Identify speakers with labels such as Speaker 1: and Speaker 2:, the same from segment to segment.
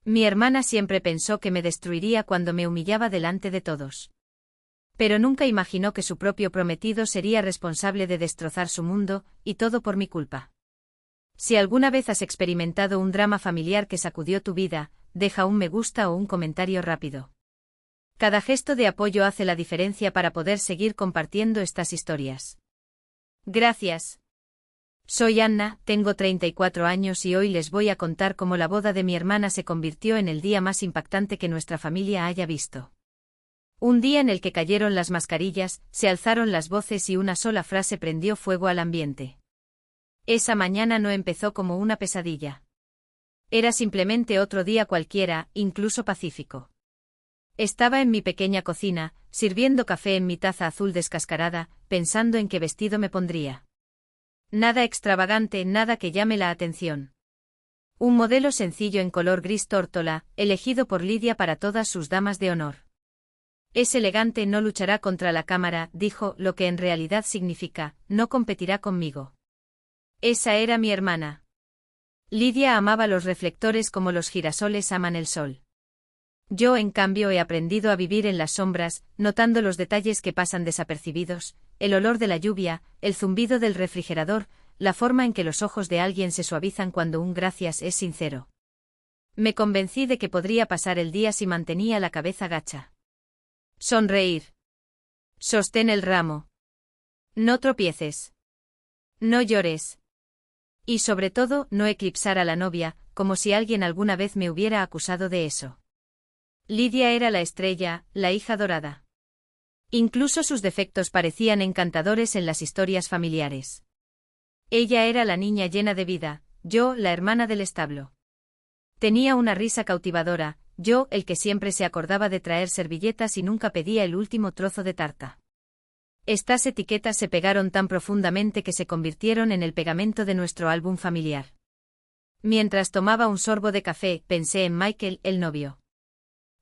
Speaker 1: Mi hermana siempre pensó que me destruiría cuando me humillaba delante de todos. Pero nunca imaginó que su propio prometido sería responsable de destrozar su mundo, y todo por mi culpa. Si alguna vez has experimentado un drama familiar que sacudió tu vida, deja un me gusta o un comentario rápido. Cada gesto de apoyo hace la diferencia para poder seguir compartiendo estas historias. Gracias. Soy Anna, tengo 34 años y hoy les voy a contar cómo la boda de mi hermana se convirtió en el día más impactante que nuestra familia haya visto. Un día en el que cayeron las mascarillas, se alzaron las voces y una sola frase prendió fuego al ambiente. Esa mañana no empezó como una pesadilla. Era simplemente otro día cualquiera, incluso pacífico. Estaba en mi pequeña cocina, sirviendo café en mi taza azul descascarada, pensando en qué vestido me pondría. Nada extravagante, nada que llame la atención. Un modelo sencillo en color gris tórtola, elegido por Lidia para todas sus damas de honor. Es elegante, no luchará contra la cámara, dijo, lo que en realidad significa, no competirá conmigo. Esa era mi hermana. Lidia amaba los reflectores como los girasoles aman el sol. Yo, en cambio, he aprendido a vivir en las sombras, notando los detalles que pasan desapercibidos, el olor de la lluvia, el zumbido del refrigerador, la forma en que los ojos de alguien se suavizan cuando un gracias es sincero. Me convencí de que podría pasar el día si mantenía la cabeza gacha. Sonreír. Sostén el ramo. No tropieces. No llores. Y sobre todo, no eclipsar a la novia, como si alguien alguna vez me hubiera acusado de eso. Lidia era la estrella, la hija dorada. Incluso sus defectos parecían encantadores en las historias familiares. Ella era la niña llena de vida, yo, la hermana del establo. Tenía una risa cautivadora, yo, el que siempre se acordaba de traer servilletas y nunca pedía el último trozo de tarta. Estas etiquetas se pegaron tan profundamente que se convirtieron en el pegamento de nuestro álbum familiar. Mientras tomaba un sorbo de café, pensé en Michael, el novio.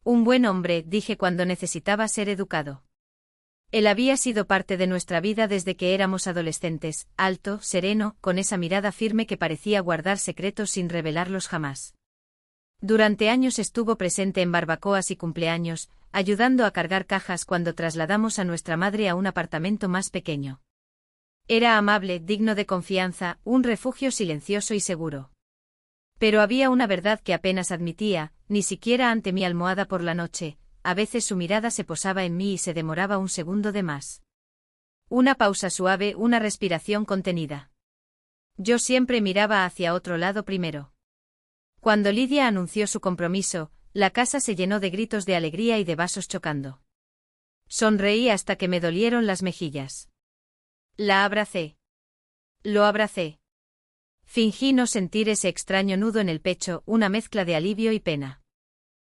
Speaker 1: Un buen hombre, dije cuando necesitaba ser educado. Él había sido parte de nuestra vida desde que éramos adolescentes, alto, sereno, con esa mirada firme que parecía guardar secretos sin revelarlos jamás. Durante años estuvo presente en barbacoas y cumpleaños, ayudando a cargar cajas cuando trasladamos a nuestra madre a un apartamento más pequeño. Era amable, digno de confianza, un refugio silencioso y seguro. Pero había una verdad que apenas admitía, ni siquiera ante mi almohada por la noche, a veces su mirada se posaba en mí y se demoraba un segundo de más. Una pausa suave, una respiración contenida. Yo siempre miraba hacia otro lado primero. Cuando Lidia anunció su compromiso, la casa se llenó de gritos de alegría y de vasos chocando. Sonreí hasta que me dolieron las mejillas. La abracé. Lo abracé. Fingí no sentir ese extraño nudo en el pecho, una mezcla de alivio y pena.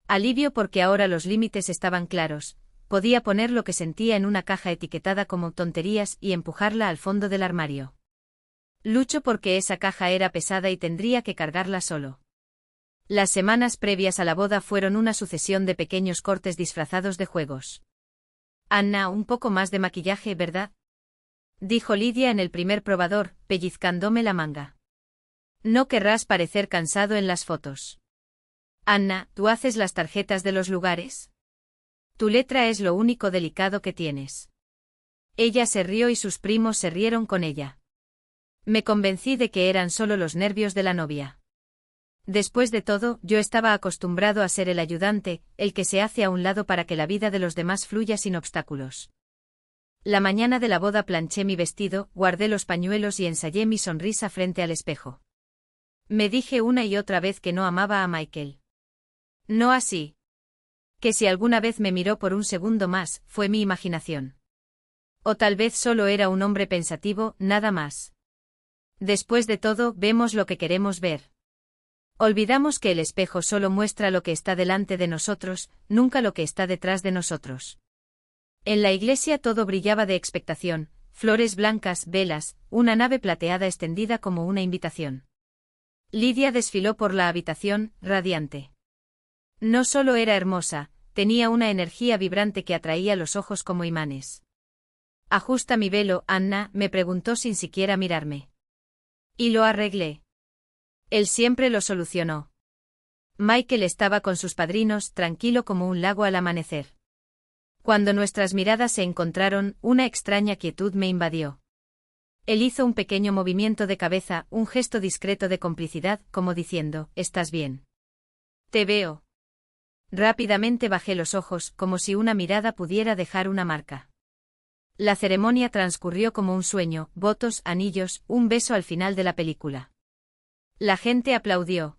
Speaker 1: Alivio porque ahora los límites estaban claros, podía poner lo que sentía en una caja etiquetada como tonterías y empujarla al fondo del armario. Lucho porque esa caja era pesada y tendría que cargarla solo. Las semanas previas a la boda fueron una sucesión de pequeños cortes disfrazados de juegos. Anna, un poco más de maquillaje, ¿verdad? Dijo Lidia en el primer probador, pellizcándome la manga. No querrás parecer cansado en las fotos. Anna, ¿tú haces las tarjetas de los lugares? Tu letra es lo único delicado que tienes. Ella se rió y sus primos se rieron con ella. Me convencí de que eran solo los nervios de la novia. Después de todo, yo estaba acostumbrado a ser el ayudante, el que se hace a un lado para que la vida de los demás fluya sin obstáculos. La mañana de la boda planché mi vestido, guardé los pañuelos y ensayé mi sonrisa frente al espejo. Me dije una y otra vez que no amaba a Michael. No así. Que si alguna vez me miró por un segundo más, fue mi imaginación. O tal vez solo era un hombre pensativo, nada más. Después de todo, vemos lo que queremos ver. Olvidamos que el espejo solo muestra lo que está delante de nosotros, nunca lo que está detrás de nosotros. En la iglesia todo brillaba de expectación, flores blancas, velas, una nave plateada extendida como una invitación. Lidia desfiló por la habitación, radiante. No solo era hermosa, tenía una energía vibrante que atraía los ojos como imanes. «Ajusta mi velo, Anna», me preguntó sin siquiera mirarme. Y lo arreglé. Él siempre lo solucionó. Michael estaba con sus padrinos, tranquilo como un lago al amanecer. Cuando nuestras miradas se encontraron, una extraña quietud me invadió. Él hizo un pequeño movimiento de cabeza, un gesto discreto de complicidad, como diciendo, «¿Estás bien?» «Te veo». Rápidamente bajé los ojos, como si una mirada pudiera dejar una marca. La ceremonia transcurrió como un sueño, votos, anillos, un beso al final de la película. La gente aplaudió.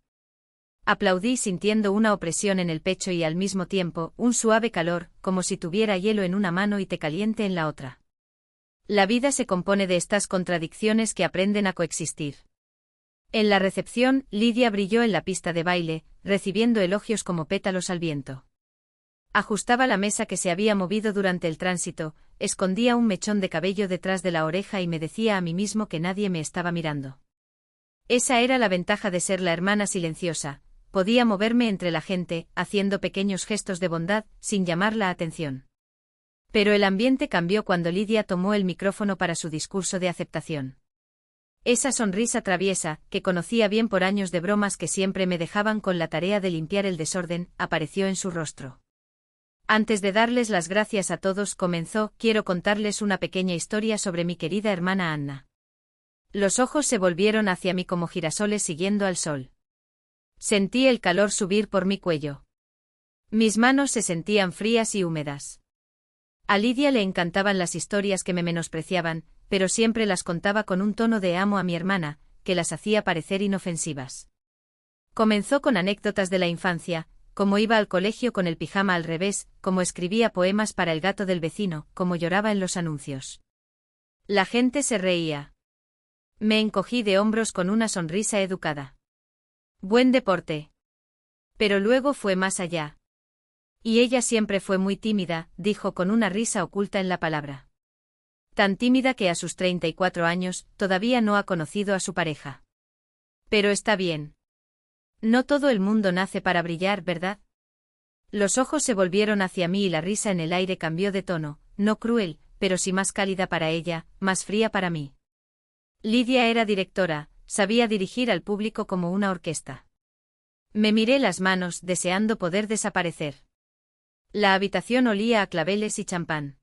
Speaker 1: Aplaudí sintiendo una opresión en el pecho y al mismo tiempo, un suave calor, como si tuviera hielo en una mano y té caliente en la otra. La vida se compone de estas contradicciones que aprenden a coexistir. En la recepción, Lidia brilló en la pista de baile, recibiendo elogios como pétalos al viento. Ajustaba la mesa que se había movido durante el tránsito, escondía un mechón de cabello detrás de la oreja y me decía a mí mismo que nadie me estaba mirando. Esa era la ventaja de ser la hermana silenciosa, podía moverme entre la gente, haciendo pequeños gestos de bondad, sin llamar la atención. Pero el ambiente cambió cuando Lidia tomó el micrófono para su discurso de aceptación. Esa sonrisa traviesa, que conocía bien por años de bromas que siempre me dejaban con la tarea de limpiar el desorden, apareció en su rostro. Antes de darles las gracias a todos, comenzó, quiero contarles una pequeña historia sobre mi querida hermana Anna. Los ojos se volvieron hacia mí como girasoles siguiendo al sol. Sentí el calor subir por mi cuello. Mis manos se sentían frías y húmedas. A Lidia le encantaban las historias que me menospreciaban, pero siempre las contaba con un tono de amo a mi hermana, que las hacía parecer inofensivas. Comenzó con anécdotas de la infancia, cómo iba al colegio con el pijama al revés, cómo escribía poemas para el gato del vecino, cómo lloraba en los anuncios. La gente se reía. Me encogí de hombros con una sonrisa educada. Buen deporte. Pero luego fue más allá. Y ella siempre fue muy tímida, dijo con una risa oculta en la palabra. Tan tímida que a sus 34 años, todavía no ha conocido a su pareja. Pero está bien. No todo el mundo nace para brillar, ¿verdad? Los ojos se volvieron hacia mí y la risa en el aire cambió de tono, no cruel, pero sí más cálida para ella, más fría para mí. Lidia era directora, sabía dirigir al público como una orquesta. Me miré las manos, deseando poder desaparecer. La habitación olía a claveles y champán.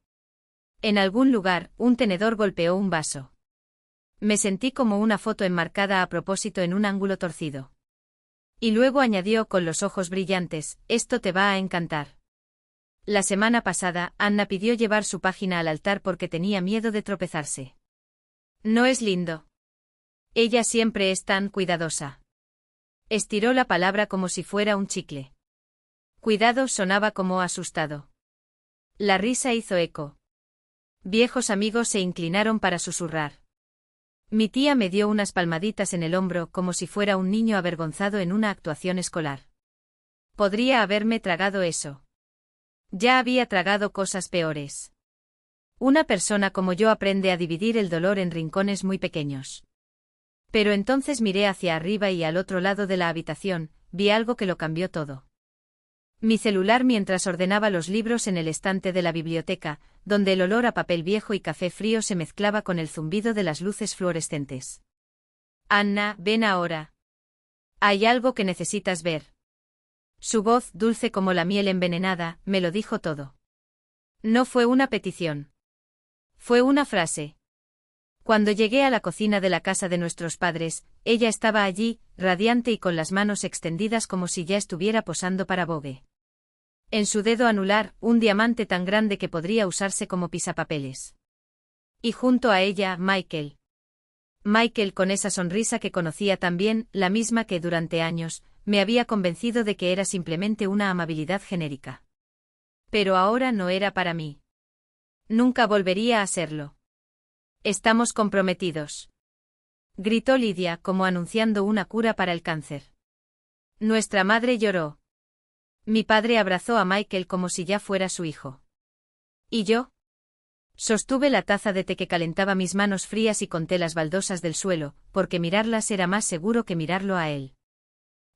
Speaker 1: En algún lugar, un tenedor golpeó un vaso. Me sentí como una foto enmarcada a propósito en un ángulo torcido. Y luego añadió con los ojos brillantes, esto te va a encantar. La semana pasada, Anna pidió llevar su página al altar porque tenía miedo de tropezarse. ¿No es lindo? Ella siempre es tan cuidadosa. Estiró la palabra como si fuera un chicle. Cuidado sonaba como asustado. La risa hizo eco. Viejos amigos se inclinaron para susurrar. Mi tía me dio unas palmaditas en el hombro como si fuera un niño avergonzado en una actuación escolar. Podría haberme tragado eso. Ya había tragado cosas peores. Una persona como yo aprende a dividir el dolor en rincones muy pequeños. Pero entonces miré hacia arriba y al otro lado de la habitación, vi algo que lo cambió todo. Mi celular mientras ordenaba los libros en el estante de la biblioteca, donde el olor a papel viejo y café frío se mezclaba con el zumbido de las luces fluorescentes. Anna, ven ahora. Hay algo que necesitas ver. Su voz, dulce como la miel envenenada, me lo dijo todo. No fue una petición. Fue una frase. Cuando llegué a la cocina de la casa de nuestros padres, ella estaba allí, radiante y con las manos extendidas como si ya estuviera posando para Vogue. En su dedo anular, un diamante tan grande que podría usarse como pisapapeles. Y junto a ella, Michael. Michael con esa sonrisa que conocía tan bien, la misma que durante años, me había convencido de que era simplemente una amabilidad genérica. Pero ahora no era para mí. Nunca volvería a serlo. Estamos comprometidos. Gritó Lidia como anunciando una cura para el cáncer. Nuestra madre lloró. Mi padre abrazó a Michael como si ya fuera su hijo. ¿Y yo? Sostuve la taza de té que calentaba mis manos frías y conté las baldosas del suelo, porque mirarlas era más seguro que mirarlo a él.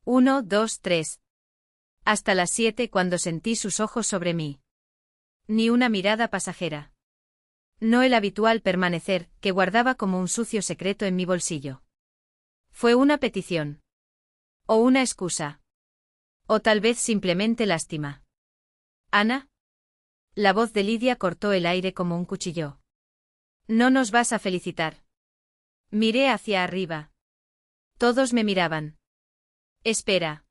Speaker 1: 1, 2, 3. Hasta las 7 cuando sentí sus ojos sobre mí. Ni una mirada pasajera. No el habitual permanecer, que guardaba como un sucio secreto en mi bolsillo. Fue una petición. O una excusa. O tal vez simplemente lástima. Ana. La voz de Lidia cortó el aire como un cuchillo. No nos vas a felicitar. Miré hacia arriba. Todos me miraban. Espera.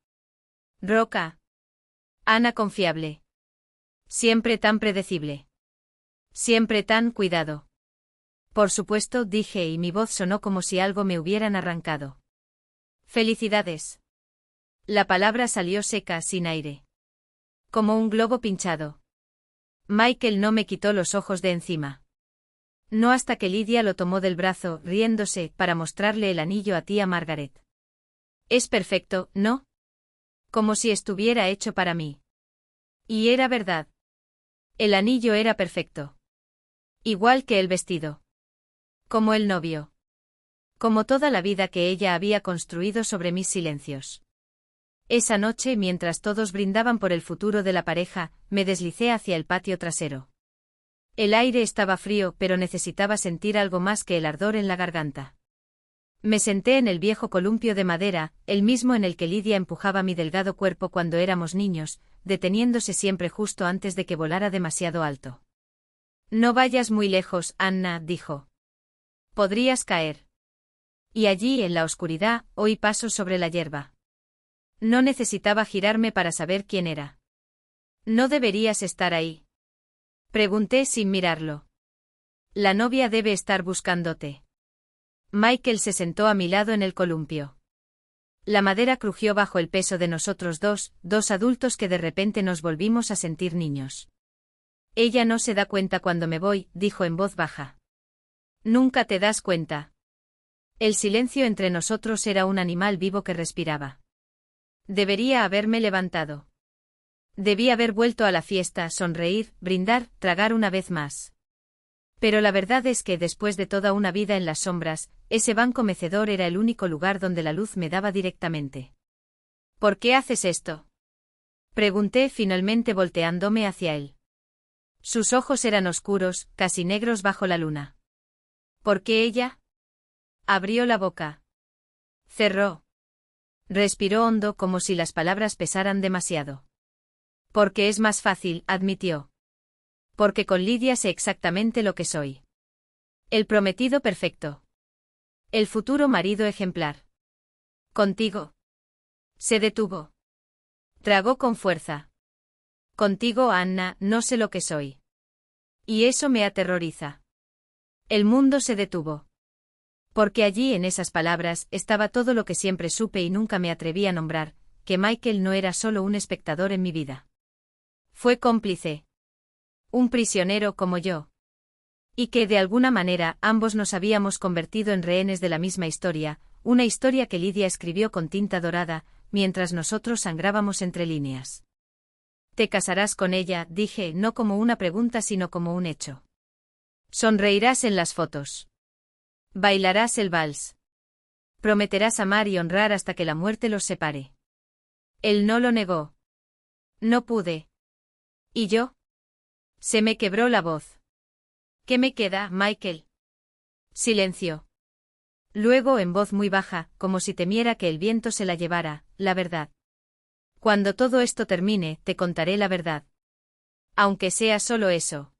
Speaker 1: Roca. Ana confiable. Siempre tan predecible. Siempre tan cuidado. Por supuesto, dije y mi voz sonó como si algo me hubieran arrancado. Felicidades. La palabra salió seca, sin aire. Como un globo pinchado. Michael no me quitó los ojos de encima. No hasta que Lidia lo tomó del brazo, riéndose, para mostrarle el anillo a tía Margaret. Es perfecto, ¿no? Como si estuviera hecho para mí. Y era verdad. El anillo era perfecto. Igual que el vestido. Como el novio. Como toda la vida que ella había construido sobre mis silencios. Esa noche, mientras todos brindaban por el futuro de la pareja, me deslicé hacia el patio trasero. El aire estaba frío, pero necesitaba sentir algo más que el ardor en la garganta. Me senté en el viejo columpio de madera, el mismo en el que Lidia empujaba mi delgado cuerpo cuando éramos niños, deteniéndose siempre justo antes de que volara demasiado alto. No vayas muy lejos, Anna, dijo. Podrías caer. Y allí, en la oscuridad, oí pasos sobre la hierba. No necesitaba girarme para saber quién era. ¿No deberías estar ahí? Pregunté sin mirarlo. La novia debe estar buscándote. Michael se sentó a mi lado en el columpio. La madera crujió bajo el peso de nosotros dos adultos que de repente nos volvimos a sentir niños. Ella no se da cuenta cuando me voy, dijo en voz baja. Nunca te das cuenta. El silencio entre nosotros era un animal vivo que respiraba. Debería haberme levantado. Debí haber vuelto a la fiesta, sonreír, brindar, tragar una vez más. Pero la verdad es que después de toda una vida en las sombras, ese banco mecedor era el único lugar donde la luz me daba directamente. ¿Por qué haces esto? Pregunté finalmente volteándome hacia él. Sus ojos eran oscuros, casi negros bajo la luna. ¿Por qué ella? Abrió la boca. Cerró. Respiró hondo como si las palabras pesaran demasiado. Porque es más fácil, admitió. Porque con Lidia sé exactamente lo que soy. El prometido perfecto. El futuro marido ejemplar. Contigo. Se detuvo. Tragó con fuerza. Contigo, Anna, no sé lo que soy. Y eso me aterroriza. El mundo se detuvo. Porque allí en esas palabras estaba todo lo que siempre supe y nunca me atreví a nombrar, que Michael no era solo un espectador en mi vida. Fue cómplice. Un prisionero como yo. Y que de alguna manera ambos nos habíamos convertido en rehenes de la misma historia, una historia que Lidia escribió con tinta dorada, mientras nosotros sangrábamos entre líneas. Te casarás con ella, dije, no como una pregunta sino como un hecho. Sonreirás en las fotos. Bailarás el vals. Prometerás amar y honrar hasta que la muerte los separe. Él no lo negó. No pude. ¿Y yo? Se me quebró la voz. ¿Qué me queda, Michael? Silencio. Luego en voz muy baja, como si temiera que el viento se la llevara, la verdad. Cuando todo esto termine, te contaré la verdad. Aunque sea solo eso.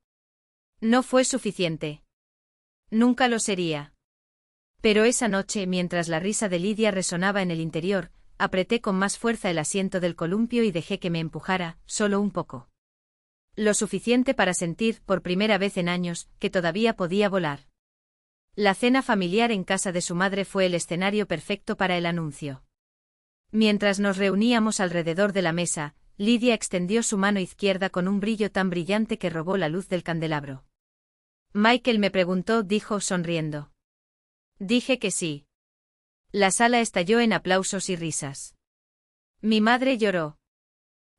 Speaker 1: No fue suficiente. Nunca lo sería. Pero esa noche, mientras la risa de Lidia resonaba en el interior, apreté con más fuerza el asiento del columpio y dejé que me empujara, solo un poco. Lo suficiente para sentir, por primera vez en años, que todavía podía volar. La cena familiar en casa de su madre fue el escenario perfecto para el anuncio. Mientras nos reuníamos alrededor de la mesa, Lidia extendió su mano izquierda con un brillo tan brillante que robó la luz del candelabro. Michael me preguntó, dijo sonriendo. Dije que sí. La sala estalló en aplausos y risas. Mi madre lloró.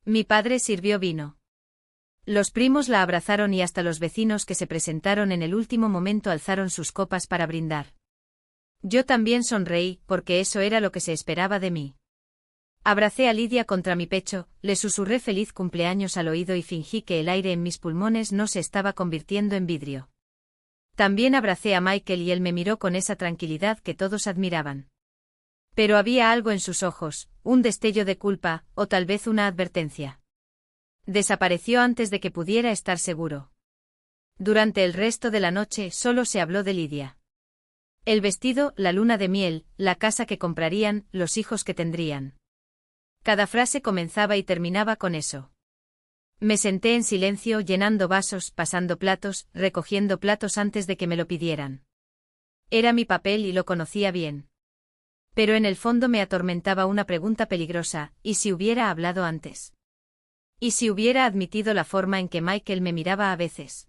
Speaker 1: Mi padre sirvió vino. Los primos la abrazaron y hasta los vecinos que se presentaron en el último momento alzaron sus copas para brindar. Yo también sonreí, porque eso era lo que se esperaba de mí. Abracé a Lidia contra mi pecho, le susurré feliz cumpleaños al oído y fingí que el aire en mis pulmones no se estaba convirtiendo en vidrio. También abracé a Michael y él me miró con esa tranquilidad que todos admiraban. Pero había algo en sus ojos, un destello de culpa, o tal vez una advertencia. Desapareció antes de que pudiera estar seguro. Durante el resto de la noche solo se habló de Lidia. El vestido, la luna de miel, la casa que comprarían, los hijos que tendrían. Cada frase comenzaba y terminaba con eso. Me senté en silencio, llenando vasos, pasando platos, recogiendo platos antes de que me lo pidieran. Era mi papel y lo conocía bien. Pero en el fondo me atormentaba una pregunta peligrosa: ¿y si hubiera hablado antes? ¿Y si hubiera admitido la forma en que Michael me miraba a veces?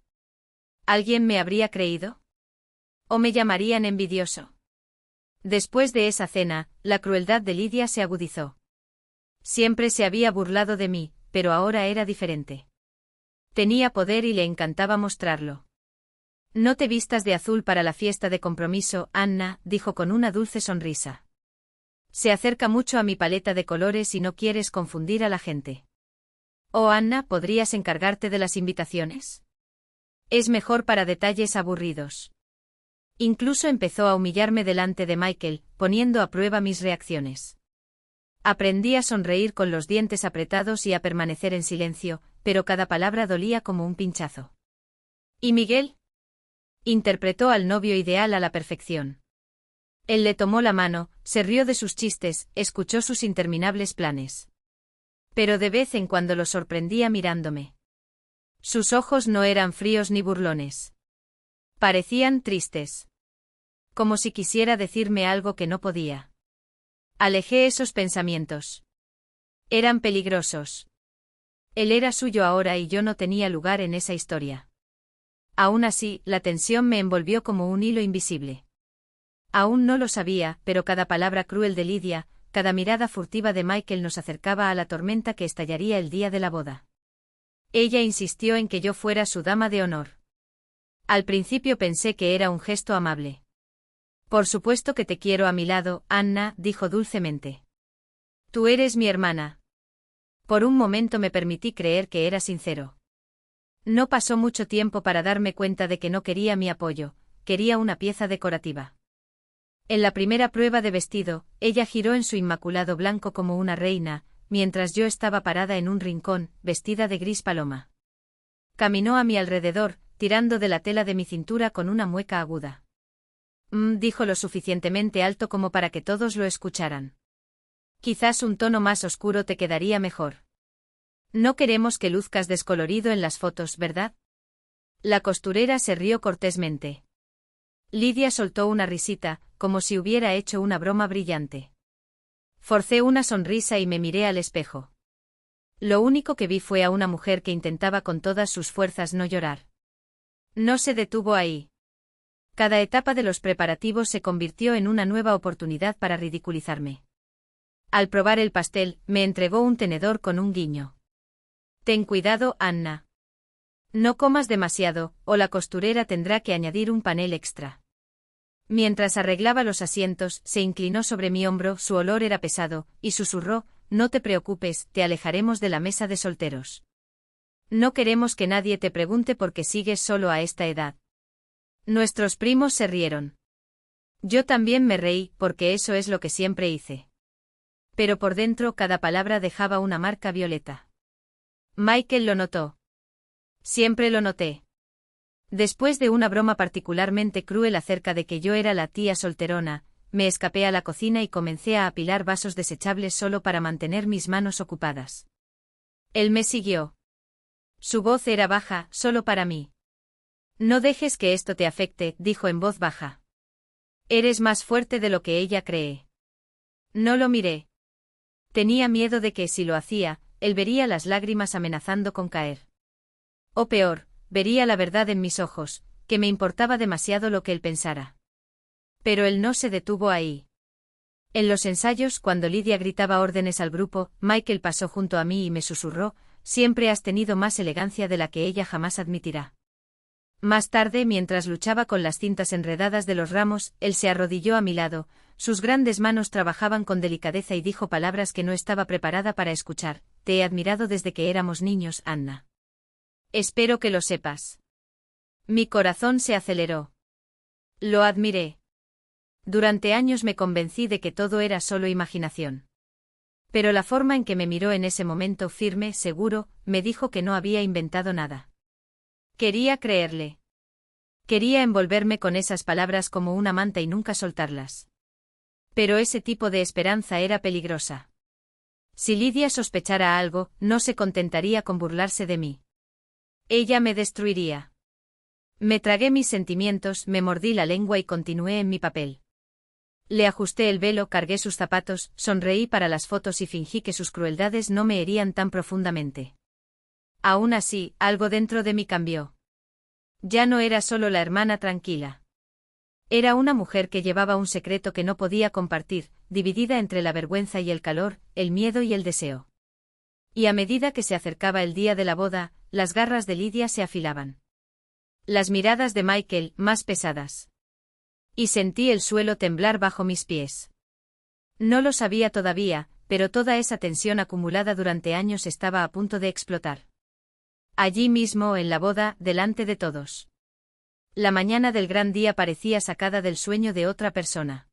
Speaker 1: ¿Alguien me habría creído? ¿O me llamarían envidioso? Después de esa cena, la crueldad de Lidia se agudizó. Siempre se había burlado de mí, pero ahora era diferente. Tenía poder y le encantaba mostrarlo. No te vistas de azul para la fiesta de compromiso, Anna, dijo con una dulce sonrisa. Se acerca mucho a mi paleta de colores y no quieres confundir a la gente. Oh, Anna, ¿podrías encargarte de las invitaciones? Es mejor para detalles aburridos. Incluso empezó a humillarme delante de Michael, poniendo a prueba mis reacciones. Aprendí a sonreír con los dientes apretados y a permanecer en silencio, pero cada palabra dolía como un pinchazo. ¿Y Miguel? Interpretó al novio ideal a la perfección. Él le tomó la mano, se rió de sus chistes, escuchó sus interminables planes. Pero de vez en cuando lo sorprendía mirándome. Sus ojos no eran fríos ni burlones. Parecían tristes. Como si quisiera decirme algo que no podía. Alejé esos pensamientos. Eran peligrosos. Él era suyo ahora y yo no tenía lugar en esa historia. Aún así, la tensión me envolvió como un hilo invisible. Aún no lo sabía, pero cada palabra cruel de Lidia, cada mirada furtiva de Michael nos acercaba a la tormenta que estallaría el día de la boda. Ella insistió en que yo fuera su dama de honor. Al principio pensé que era un gesto amable. Por supuesto que te quiero a mi lado, Anna, dijo dulcemente. Tú eres mi hermana. Por un momento me permití creer que era sincero. No pasó mucho tiempo para darme cuenta de que no quería mi apoyo, quería una pieza decorativa. En la primera prueba de vestido, ella giró en su inmaculado blanco como una reina, mientras yo estaba parada en un rincón, vestida de gris paloma. Caminó a mi alrededor, tirando de la tela de mi cintura con una mueca aguda. Dijo lo suficientemente alto como para que todos lo escucharan. Quizás un tono más oscuro te quedaría mejor. No queremos que luzcas descolorido en las fotos, ¿verdad? La costurera se rió cortésmente. Lidia soltó una risita, como si hubiera hecho una broma brillante. Forcé una sonrisa y me miré al espejo. Lo único que vi fue a una mujer que intentaba con todas sus fuerzas no llorar. No se detuvo ahí. Cada etapa de los preparativos se convirtió en una nueva oportunidad para ridiculizarme. Al probar el pastel, me entregó un tenedor con un guiño. Ten cuidado, Anna. No comas demasiado, o la costurera tendrá que añadir un panel extra. Mientras arreglaba los asientos, se inclinó sobre mi hombro, su olor era pesado, y susurró, no te preocupes, te alejaremos de la mesa de solteros. No queremos que nadie te pregunte por qué sigues solo a esta edad. Nuestros primos se rieron. Yo también me reí, porque eso es lo que siempre hice. Pero por dentro cada palabra dejaba una marca violeta. Michael lo notó. Siempre lo noté. Después de una broma particularmente cruel acerca de que yo era la tía solterona, me escapé a la cocina y comencé a apilar vasos desechables solo para mantener mis manos ocupadas. Él me siguió. Su voz era baja, solo para mí. No dejes que esto te afecte, dijo en voz baja. Eres más fuerte de lo que ella cree. No lo miré. Tenía miedo de que, si lo hacía, él vería las lágrimas amenazando con caer. O peor, vería la verdad en mis ojos, que me importaba demasiado lo que él pensara. Pero él no se detuvo ahí. En los ensayos, cuando Lidia gritaba órdenes al grupo, Michael pasó junto a mí y me susurró, siempre has tenido más elegancia de la que ella jamás admitirá. Más tarde, mientras luchaba con las cintas enredadas de los ramos, él se arrodilló a mi lado, sus grandes manos trabajaban con delicadeza y dijo palabras que no estaba preparada para escuchar. Te he admirado desde que éramos niños, Anna. Espero que lo sepas. Mi corazón se aceleró. Lo admiré. Durante años me convencí de que todo era solo imaginación. Pero la forma en que me miró en ese momento firme, seguro, me dijo que no había inventado nada. Quería creerle. Quería envolverme con esas palabras como una manta y nunca soltarlas. Pero ese tipo de esperanza era peligrosa. Si Lidia sospechara algo, no se contentaría con burlarse de mí. Ella me destruiría. Me tragué mis sentimientos, me mordí la lengua y continué en mi papel. Le ajusté el velo, cargué sus zapatos, sonreí para las fotos y fingí que sus crueldades no me herían tan profundamente. Aún así, algo dentro de mí cambió. Ya no era solo la hermana tranquila. Era una mujer que llevaba un secreto que no podía compartir, dividida entre la vergüenza y el calor, el miedo y el deseo. Y a medida que se acercaba el día de la boda, las garras de Lidia se afilaban. Las miradas de Michael, más pesadas. Y sentí el suelo temblar bajo mis pies. No lo sabía todavía, pero toda esa tensión acumulada durante años estaba a punto de explotar. Allí mismo, en la boda, delante de todos. La mañana del gran día parecía sacada del sueño de otra persona.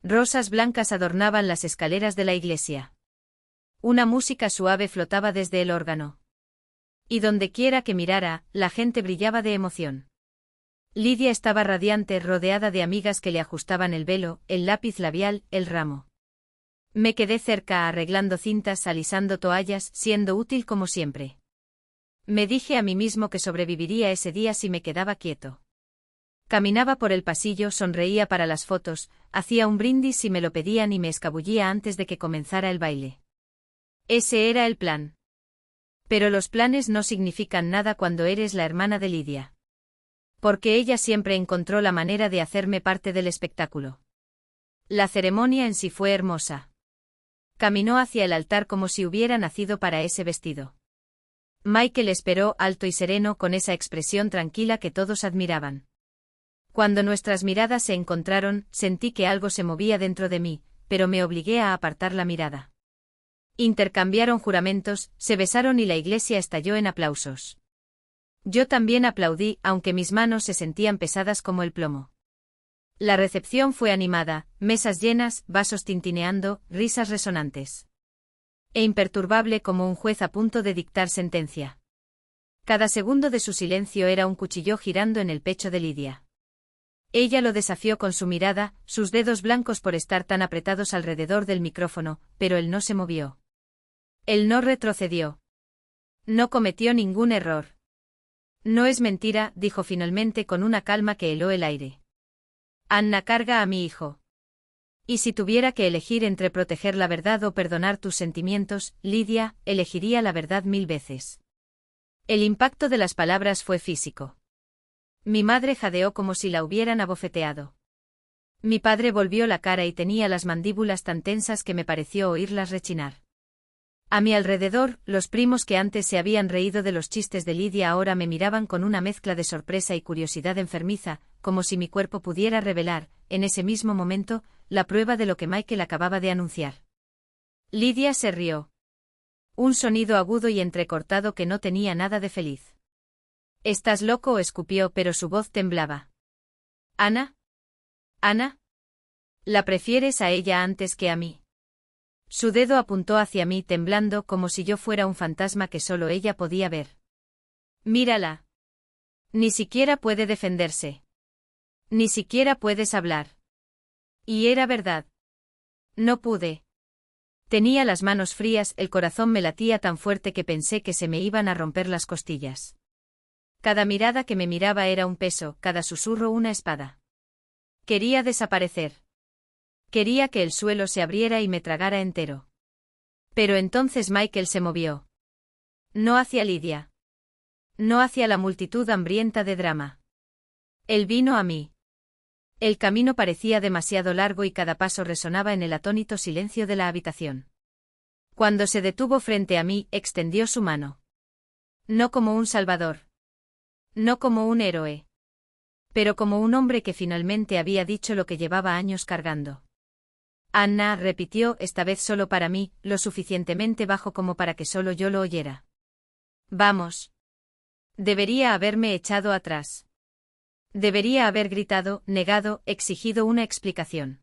Speaker 1: Rosas blancas adornaban las escaleras de la iglesia. Una música suave flotaba desde el órgano. Y dondequiera que mirara, la gente brillaba de emoción. Lidia estaba radiante, rodeada de amigas que le ajustaban el velo, el lápiz labial, el ramo. Me quedé cerca arreglando cintas, alisando toallas, siendo útil como siempre. Me dije a mí mismo que sobreviviría ese día si me quedaba quieto. Caminaba por el pasillo, sonreía para las fotos, hacía un brindis si me lo pedían y me escabullía antes de que comenzara el baile. Ese era el plan. Pero los planes no significan nada cuando eres la hermana de Lidia. Porque ella siempre encontró la manera de hacerme parte del espectáculo. La ceremonia en sí fue hermosa. Caminó hacia el altar como si hubiera nacido para ese vestido. Michael esperó, alto y sereno, con esa expresión tranquila que todos admiraban. Cuando nuestras miradas se encontraron, sentí que algo se movía dentro de mí, pero me obligué a apartar la mirada. Intercambiaron juramentos, se besaron y la iglesia estalló en aplausos. Yo también aplaudí, aunque mis manos se sentían pesadas como el plomo. La recepción fue animada, mesas llenas, vasos tintineando, risas resonantes. E imperturbable como un juez a punto de dictar sentencia. Cada segundo de su silencio era un cuchillo girando en el pecho de Lidia. Ella lo desafió con su mirada, sus dedos blancos por estar tan apretados alrededor del micrófono, pero él no se movió. Él no retrocedió. No cometió ningún error. No es mentira, dijo finalmente con una calma que heló el aire. Anna carga a mi hijo. Y si tuviera que elegir entre proteger la verdad o perdonar tus sentimientos, Lidia, elegiría la verdad 1000 veces. El impacto de las palabras fue físico. Mi madre jadeó como si la hubieran abofeteado. Mi padre volvió la cara y tenía las mandíbulas tan tensas que me pareció oírlas rechinar. A mi alrededor, los primos que antes se habían reído de los chistes de Lidia ahora me miraban con una mezcla de sorpresa y curiosidad enfermiza, como si mi cuerpo pudiera revelar, en ese mismo momento, la prueba de lo que Michael acababa de anunciar. Lidia se rió. Un sonido agudo y entrecortado que no tenía nada de feliz. «¿Estás loco?», escupió, pero su voz temblaba. «¿Ana? ¿Ana? ¿La prefieres a ella antes que a mí?». Su dedo apuntó hacia mí temblando como si yo fuera un fantasma que solo ella podía ver. «Mírala. Ni siquiera puede defenderse. Ni siquiera puedes hablar». Y era verdad. No pude. Tenía las manos frías, el corazón me latía tan fuerte que pensé que se me iban a romper las costillas. Cada mirada que me miraba era un peso, cada susurro una espada. Quería desaparecer. Quería que el suelo se abriera y me tragara entero. Pero entonces Michael se movió. No hacia Lidia. No hacia la multitud hambrienta de drama. Él vino a mí. El camino parecía demasiado largo y cada paso resonaba en el atónito silencio de la habitación. Cuando se detuvo frente a mí, extendió su mano. No como un salvador. No como un héroe. Pero como un hombre que finalmente había dicho lo que llevaba años cargando. «Anna», repitió, esta vez solo para mí, lo suficientemente bajo como para que solo yo lo oyera. «Vamos». Debería haberme echado atrás. Debería haber gritado, negado, exigido una explicación.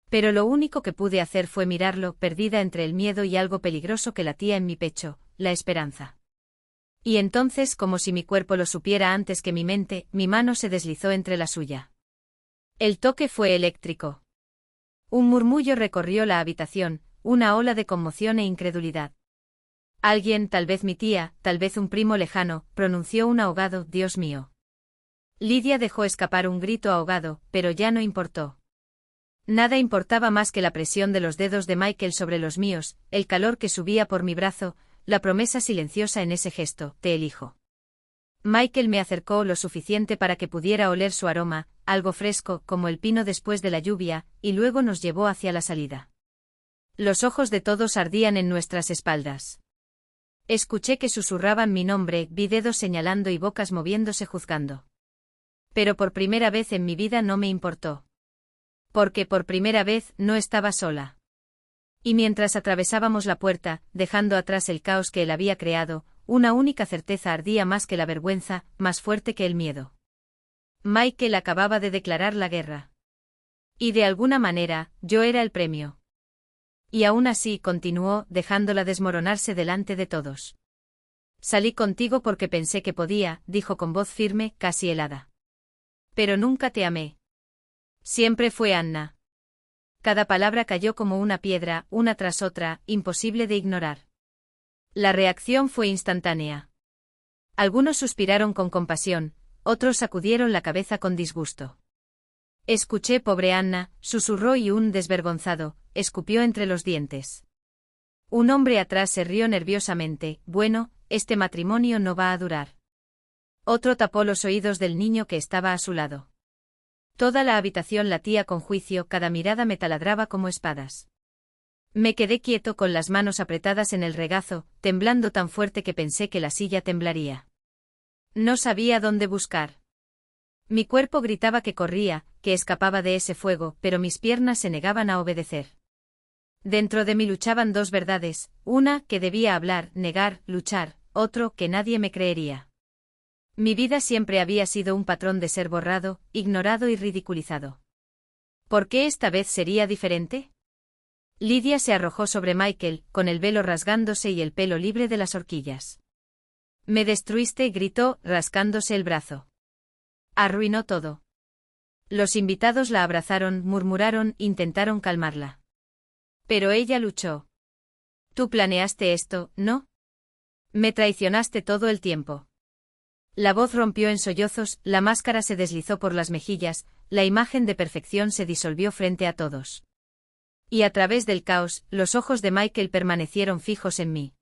Speaker 1: Pero lo único que pude hacer fue mirarlo, perdida entre el miedo y algo peligroso que latía en mi pecho, la esperanza. Y entonces, como si mi cuerpo lo supiera antes que mi mente, mi mano se deslizó entre la suya. El toque fue eléctrico. Un murmullo recorrió la habitación, una ola de conmoción e incredulidad. Alguien, tal vez mi tía, tal vez un primo lejano, pronunció un ahogado «Dios mío». Lidia dejó escapar un grito ahogado, pero ya no importó. Nada importaba más que la presión de los dedos de Michael sobre los míos, el calor que subía por mi brazo, la promesa silenciosa en ese gesto, «Te elijo». Michael me acercó lo suficiente para que pudiera oler su aroma, algo fresco, como el pino después de la lluvia, y luego nos llevó hacia la salida. Los ojos de todos ardían en nuestras espaldas. Escuché que susurraban mi nombre, vi dedos señalando y bocas moviéndose juzgando. Pero por primera vez en mi vida no me importó. Porque por primera vez no estaba sola. Y mientras atravesábamos la puerta, dejando atrás el caos que él había creado, una única certeza ardía más que la vergüenza, más fuerte que el miedo. Michael acababa de declarar la guerra. Y de alguna manera, yo era el premio. Y aún así continuó, dejándola desmoronarse delante de todos. Salí contigo porque pensé que podía, dijo con voz firme, casi helada. Pero nunca te amé. Siempre fue Anna. Cada palabra cayó como una piedra, una tras otra, imposible de ignorar. La reacción fue instantánea. Algunos suspiraron con compasión, otros sacudieron la cabeza con disgusto. Escuché, pobre Anna, susurró y un desvergonzado, escupió entre los dientes. Un hombre atrás se rió nerviosamente, bueno, este matrimonio no va a durar. Otro tapó los oídos del niño que estaba a su lado. Toda la habitación latía con juicio, cada mirada me taladraba como espadas. Me quedé quieto con las manos apretadas en el regazo, temblando tan fuerte que pensé que la silla temblaría. No sabía dónde buscar. Mi cuerpo gritaba que corría, que escapaba de ese fuego, pero mis piernas se negaban a obedecer. Dentro de mí luchaban dos verdades, una, que debía hablar, negar, luchar, otro, que nadie me creería. Mi vida siempre había sido un patrón de ser borrado, ignorado y ridiculizado. ¿Por qué esta vez sería diferente? Lidia se arrojó sobre Michael, con el velo rasgándose y el pelo libre de las horquillas. Me destruiste, gritó, rascándose el brazo. Arruinó todo. Los invitados la abrazaron, murmuraron, intentaron calmarla. Pero ella luchó. Tú planeaste esto, ¿no? Me traicionaste todo el tiempo. La voz rompió en sollozos, la máscara se deslizó por las mejillas, la imagen de perfección se disolvió frente a todos. Y a través del caos, los ojos de Michael permanecieron fijos en mí.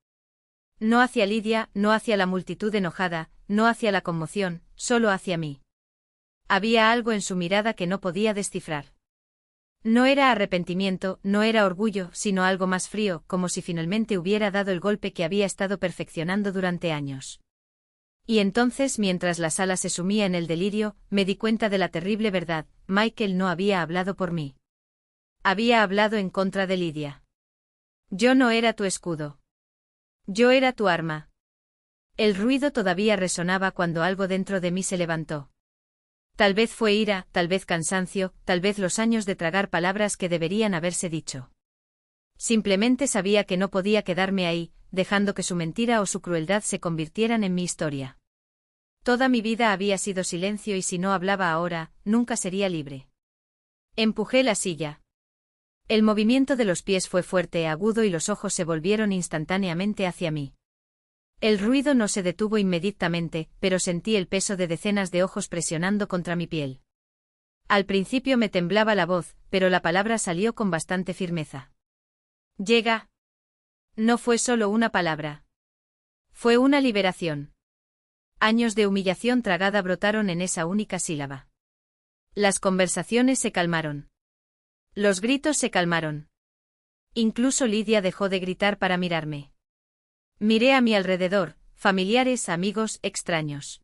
Speaker 1: No hacia Lidia, no hacia la multitud enojada, no hacia la conmoción, solo hacia mí. Había algo en su mirada que no podía descifrar. No era arrepentimiento, no era orgullo, sino algo más frío, como si finalmente hubiera dado el golpe que había estado perfeccionando durante años. Y entonces, mientras la sala se sumía en el delirio, me di cuenta de la terrible verdad: Michael no había hablado por mí. Había hablado en contra de Lidia. Yo no era tu escudo. Yo era tu arma. El ruido todavía resonaba cuando algo dentro de mí se levantó. Tal vez fue ira, tal vez cansancio, tal vez los años de tragar palabras que deberían haberse dicho. Simplemente sabía que no podía quedarme ahí, dejando que su mentira o su crueldad se convirtieran en mi historia. Toda mi vida había sido silencio y si no hablaba ahora, nunca sería libre. Empujé la silla. El movimiento de los pies fue fuerte, agudo y los ojos se volvieron instantáneamente hacia mí. El ruido no se detuvo inmediatamente, pero sentí el peso de decenas de ojos presionando contra mi piel. Al principio me temblaba la voz, pero la palabra salió con bastante firmeza. Llega. No fue solo una palabra. Fue una liberación. Años de humillación tragada brotaron en esa única sílaba. Las conversaciones se calmaron. Los gritos se calmaron. Incluso Lidia dejó de gritar para mirarme. Miré a mi alrededor, familiares, amigos, extraños.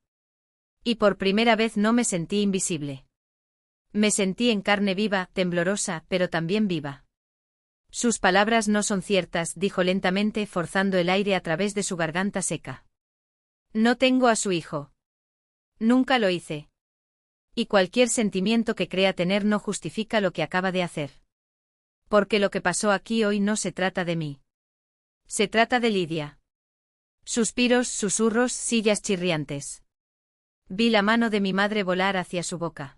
Speaker 1: Y por primera vez no me sentí invisible. Me sentí en carne viva, temblorosa, pero también viva. Sus palabras no son ciertas, dijo lentamente, forzando el aire a través de su garganta seca. No tengo a su hijo. Nunca lo hice. Y cualquier sentimiento que crea tener no justifica lo que acaba de hacer. Porque lo que pasó aquí hoy no se trata de mí. Se trata de Lidia. Suspiros, susurros, sillas chirriantes. Vi la mano de mi madre volar hacia su boca.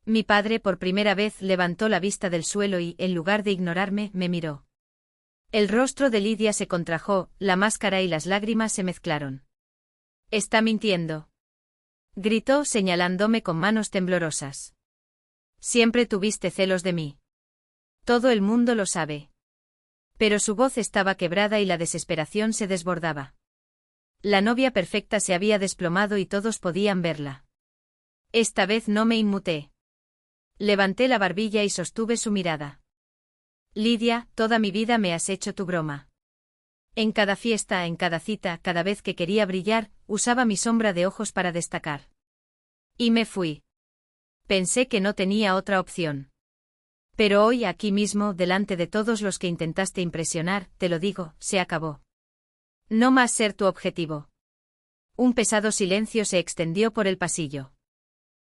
Speaker 1: Mi padre por primera vez levantó la vista del suelo y, en lugar de ignorarme, me miró. El rostro de Lidia se contrajo, la máscara y las lágrimas se mezclaron. «Está mintiendo», gritó señalándome con manos temblorosas. «Siempre tuviste celos de mí. Todo el mundo lo sabe». Pero su voz estaba quebrada y la desesperación se desbordaba. La novia perfecta se había desplomado y todos podían verla. Esta vez no me inmuté. Levanté la barbilla y sostuve su mirada. «Lidia, toda mi vida me has hecho tu broma. En cada fiesta, en cada cita, cada vez que quería brillar, usaba mi sombra de ojos para destacar. Y me fui. Pensé que no tenía otra opción. Pero hoy, aquí mismo, delante de todos los que intentaste impresionar, te lo digo, se acabó. No más ser tu objetivo». Un pesado silencio se extendió por el pasillo.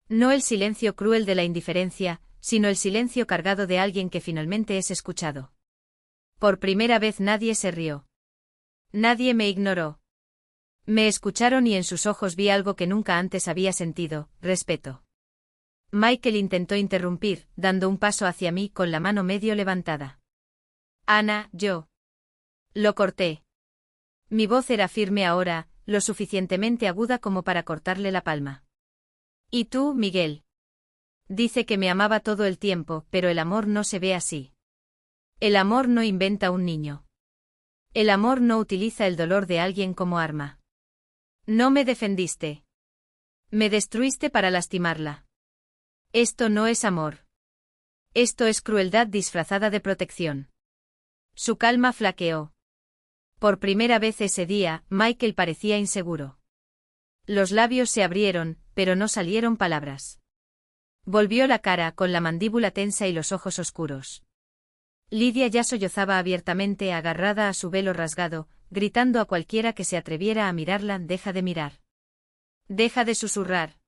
Speaker 1: No el silencio cruel de la indiferencia, sino el silencio cargado de alguien que finalmente es escuchado. Por primera vez nadie se rió. Nadie me ignoró. Me escucharon y en sus ojos vi algo que nunca antes había sentido: respeto. Michael intentó interrumpir, dando un paso hacia mí con la mano medio levantada. «Ana, yo». Lo corté. Mi voz era firme ahora, lo suficientemente aguda como para cortarle la palma. «¿Y tú, Miguel?» Dice que me amaba todo el tiempo, pero el amor no se ve así. El amor no inventa un niño. El amor no utiliza el dolor de alguien como arma. No me defendiste. Me destruiste para lastimarla. Esto no es amor. Esto es crueldad disfrazada de protección. Su calma flaqueó. Por primera vez ese día, Michael parecía inseguro. Los labios se abrieron, pero no salieron palabras. Volvió la cara con la mandíbula tensa y los ojos oscuros. Lidia ya sollozaba abiertamente agarrada a su velo rasgado, gritando a cualquiera que se atreviera a mirarla: «Deja de mirar. Deja de susurrar.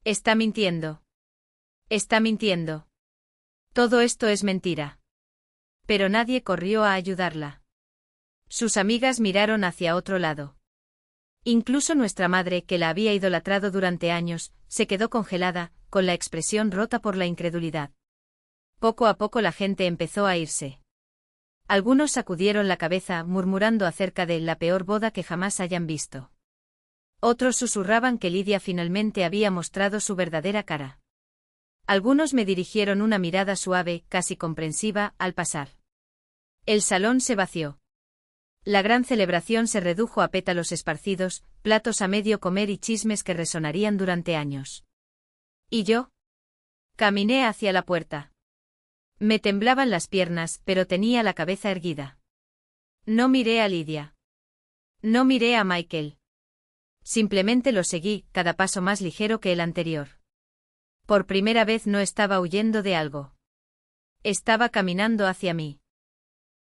Speaker 1: Está mintiendo. Está mintiendo. Todo esto es mentira». Pero nadie corrió a ayudarla. Sus amigas miraron hacia otro lado. Incluso nuestra madre, que la había idolatrado durante años, se quedó congelada, con la expresión rota por la incredulidad. Poco a poco la gente empezó a irse. Algunos sacudieron la cabeza, murmurando acerca de la peor boda que jamás hayan visto. Otros susurraban que Lidia finalmente había mostrado su verdadera cara. Algunos me dirigieron una mirada suave, casi comprensiva, al pasar. El salón se vació. La gran celebración se redujo a pétalos esparcidos, platos a medio comer y chismes que resonarían durante años. ¿Y yo? Caminé hacia la puerta. Me temblaban las piernas, pero tenía la cabeza erguida. No miré a Lidia. No miré a Michael. Simplemente lo seguí, cada paso más ligero que el anterior. Por primera vez no estaba huyendo de algo. Estaba caminando hacia mí.